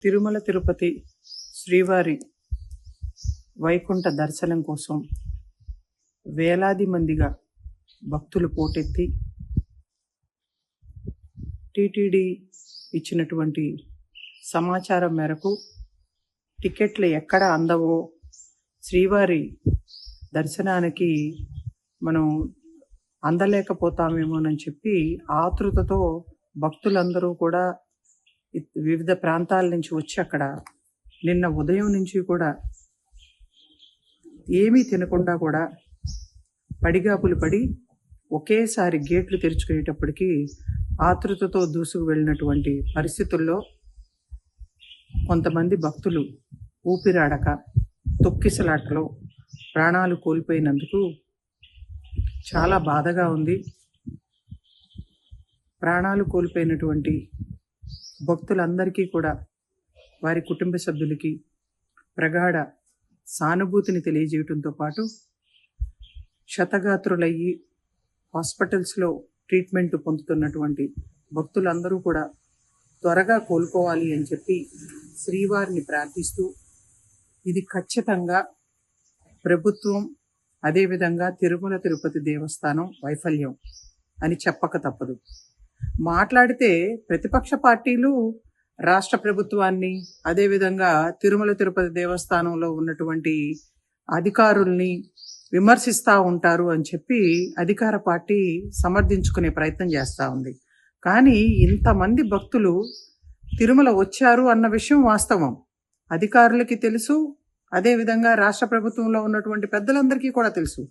తిరుమల తిరుపతి శ్రీవారి వైకుంఠ దర్శనం కోసం వేలాది మందిగా భక్తులు పోటెత్తి టీటీడీ ఇచ్చినటువంటి సమాచారం మేరకు టికెట్లు ఎక్కడ అందవో శ్రీవారి దర్శనానికి మనం అందలేకపోతామేమోనని చెప్పి ఆతృతతో భక్తులందరూ కూడా వివిధ ప్రాంతాల నుంచి వచ్చి అక్కడ నిన్న ఉదయం నుంచి కూడా ఏమీ తినకుండా కూడా పడిగాపులు పడి ఒకేసారి గేట్లు తెరుచుకునేటప్పటికీ ఆతృతతో దూసుకు వెళ్ళినటువంటి పరిస్థితుల్లో కొంతమంది భక్తులు ఊపిరాడక తొక్కిసలాటలో ప్రాణాలు కోల్పోయినందుకు చాలా బాధగా ఉంది. ప్రాణాలు కోల్పోయినటువంటి భక్తులందరికీ కూడా వారి కుటుంబ సభ్యులకి ప్రగాఢ సానుభూతిని తెలియజేయడంతో పాటు క్షతగాత్రులయ్యి హాస్పిటల్స్లో ట్రీట్మెంట్ పొందుతున్నటువంటి భక్తులందరూ కూడా త్వరగా కోలుకోవాలి అని చెప్పి శ్రీవారిని ప్రార్థిస్తూ ఇది ఖచ్చితంగా ప్రభుత్వం అదేవిధంగా తిరుమల తిరుపతి దేవస్థానం వైఫల్యం అని చెప్పక తప్పదు. మాట్లాడితే ప్రతిపక్ష పార్టీలు రాష్ట్ర ప్రభుత్వాన్ని అదేవిధంగా తిరుమల తిరుపతి దేవస్థానంలో ఉన్నటువంటి అధికారుల్ని విమర్శిస్తూ ఉంటారు అని చెప్పి అధికార పార్టీ సమర్థించుకునే ప్రయత్నం చేస్తూ ఉంది. కానీ ఇంతమంది భక్తులు తిరుమల వచ్చారు అన్న విషయం వాస్తవం, అధికారులకి తెలుసు, అదేవిధంగా రాష్ట్ర ప్రభుత్వంలో ఉన్నటువంటి పెద్దలందరికీ కూడా తెలుసు.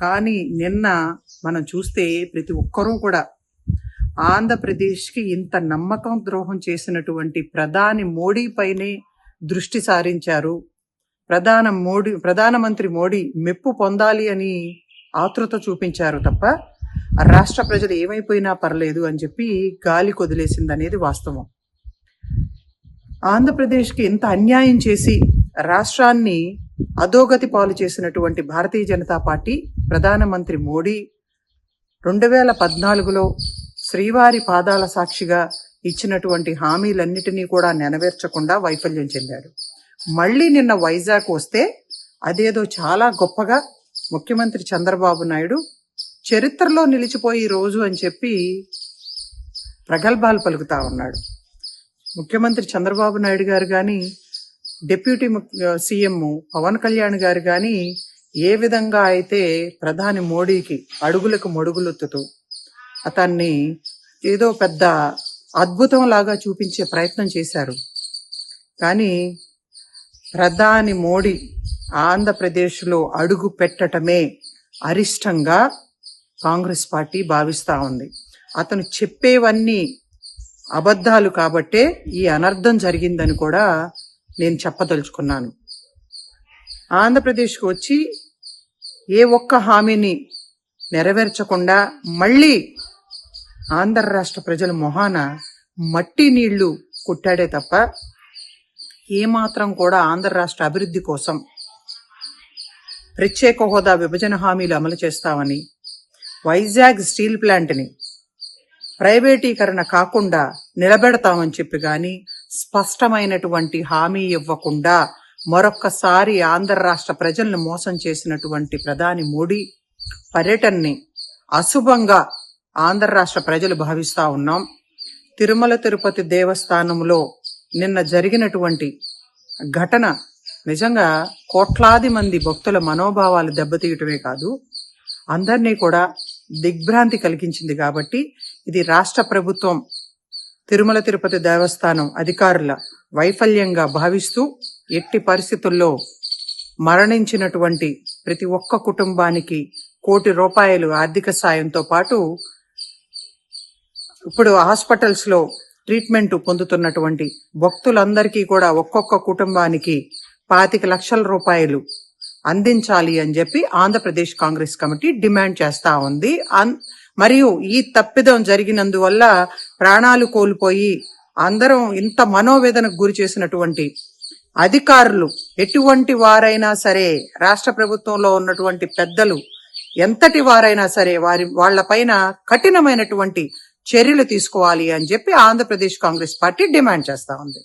కానీ నిన్న మనం చూస్తే ప్రతి ఒక్కరూ కూడా ఆంధ్రప్రదేశ్కి ఇంత నమ్మకం ద్రోహం చేసినటువంటి ప్రధాని మోడీ పైనే దృష్టి సారించారు. ప్రధానమంత్రి మోడీ మెప్పు పొందాలి అని ఆతృత చూపించారు తప్ప రాష్ట్ర ప్రజలు ఏమైపోయినా పర్లేదు అని చెప్పి గాలి కొదిలేసింది అనేది వాస్తవం. ఆంధ్రప్రదేశ్కి ఇంత అన్యాయం చేసి రాష్ట్రాన్ని అధోగతి పాలు చేసినటువంటి భారతీయ జనతా పార్టీ ప్రధానమంత్రి మోడీ 2014లో శ్రీవారి పాదాల సాక్షిగా ఇచ్చినటువంటి హామీలన్నిటినీ కూడా నెరవేర్చకుండా వైఫల్యం చెందాడు. మళ్ళీ నిన్న వైజాగ్ వస్తే అదేదో చాలా గొప్పగా ముఖ్యమంత్రి చంద్రబాబు నాయుడు చరిత్రలో నిలిచిపోయి రోజు అని చెప్పి ప్రగల్భాలు పలుకుతా ఉన్నాడు. ముఖ్యమంత్రి చంద్రబాబు నాయుడు గారు కానీ డిప్యూటీ సీఎం పవన్ కళ్యాణ్ గారు కానీ ఏ విధంగా అయితే ప్రధాని మోడీకి అడుగులకు మడుగులొత్తుతూ అతన్ని ఏదో పెద్ద అద్భుతం లాగా చూపించే ప్రయత్నం చేశారు. కానీ ప్రధాని మోడీ ఆంధ్రప్రదేశ్లో అడుగు పెట్టటమే అరిష్టంగా కాంగ్రెస్ పార్టీ భావిస్తూ ఉంది. అతను చెప్పేవన్నీ అబద్ధాలు కాబట్టే ఈ అనర్థం జరిగిందని కూడా నేను చెప్పదలుచుకున్నాను. ఆంధ్రప్రదేశ్కు వచ్చి ఏ ఒక్క హామీని నెరవేర్చకుండా మళ్ళీ ఆంధ్ర రాష్ట్ర ప్రజల మొహాన మట్టి నీళ్లు కుట్టాడే తప్ప ఏమాత్రం కూడా ఆంధ్ర రాష్ట్ర అభివృద్ధి కోసం ప్రత్యేక హోదా విభజన హామీలు అమలు చేస్తామని, వైజాగ్ స్టీల్ ప్లాంట్ని ప్రైవేటీకరణ కాకుండా నిలబెడతామని చెప్పి కానీ స్పష్టమైనటువంటి హామీ ఇవ్వకుండా మరొక్కసారి ఆంధ్ర రాష్ట్ర ప్రజలను మోసం చేసినటువంటి ప్రధాని మోడీ పర్యటనని అశుభంగా ఆంధ్ర రాష్ట్ర ప్రజలు భావిస్తూ ఉన్నాం. తిరుమల తిరుపతి దేవస్థానంలో నిన్న జరిగినటువంటి ఘటన నిజంగా కోట్లాది మంది భక్తుల మనోభావాలు దెబ్బతీయటమే కాదు, అందరినీ కూడా దిగ్భ్రాంతి కలిగించింది. కాబట్టి ఇది రాష్ట్ర ప్రభుత్వం తిరుమల తిరుపతి దేవస్థానం అధికారుల వైఫల్యంగా భావిస్తూ ఎట్టి పరిస్థితుల్లో మరణించినటువంటి ప్రతి ఒక్క కుటుంబానికి ₹1 కోటి ఆర్థిక సాయంతో పాటు ఇప్పుడు హాస్పిటల్స్లో ట్రీట్మెంట్ పొందుతున్నటువంటి భక్తులందరికీ కూడా ఒక్కొక్క కుటుంబానికి ₹25 లక్షల అందించాలి అని చెప్పి ఆంధ్రప్రదేశ్ కాంగ్రెస్ కమిటీ డిమాండ్ చేస్తా ఉంది. మరియు ఈ తప్పిదం జరిగినందువల్ల ప్రాణాలు కోల్పోయి అందరం ఇంత మనోవేదనకు గురి చేసినటువంటి అధికారులు ఎటువంటి వారైనా సరే, రాష్ట్ర ప్రభుత్వంలో ఉన్నటువంటి పెద్దలు ఎంతటి వారైనా సరే వాళ్లపైన కఠినమైనటువంటి చర్యలు తీసుకోవాలి అని చెప్పి ఆంధ్రప్రదేశ్ కాంగ్రెస్ పార్టీ డిమాండ్ చేస్తా ఉంది.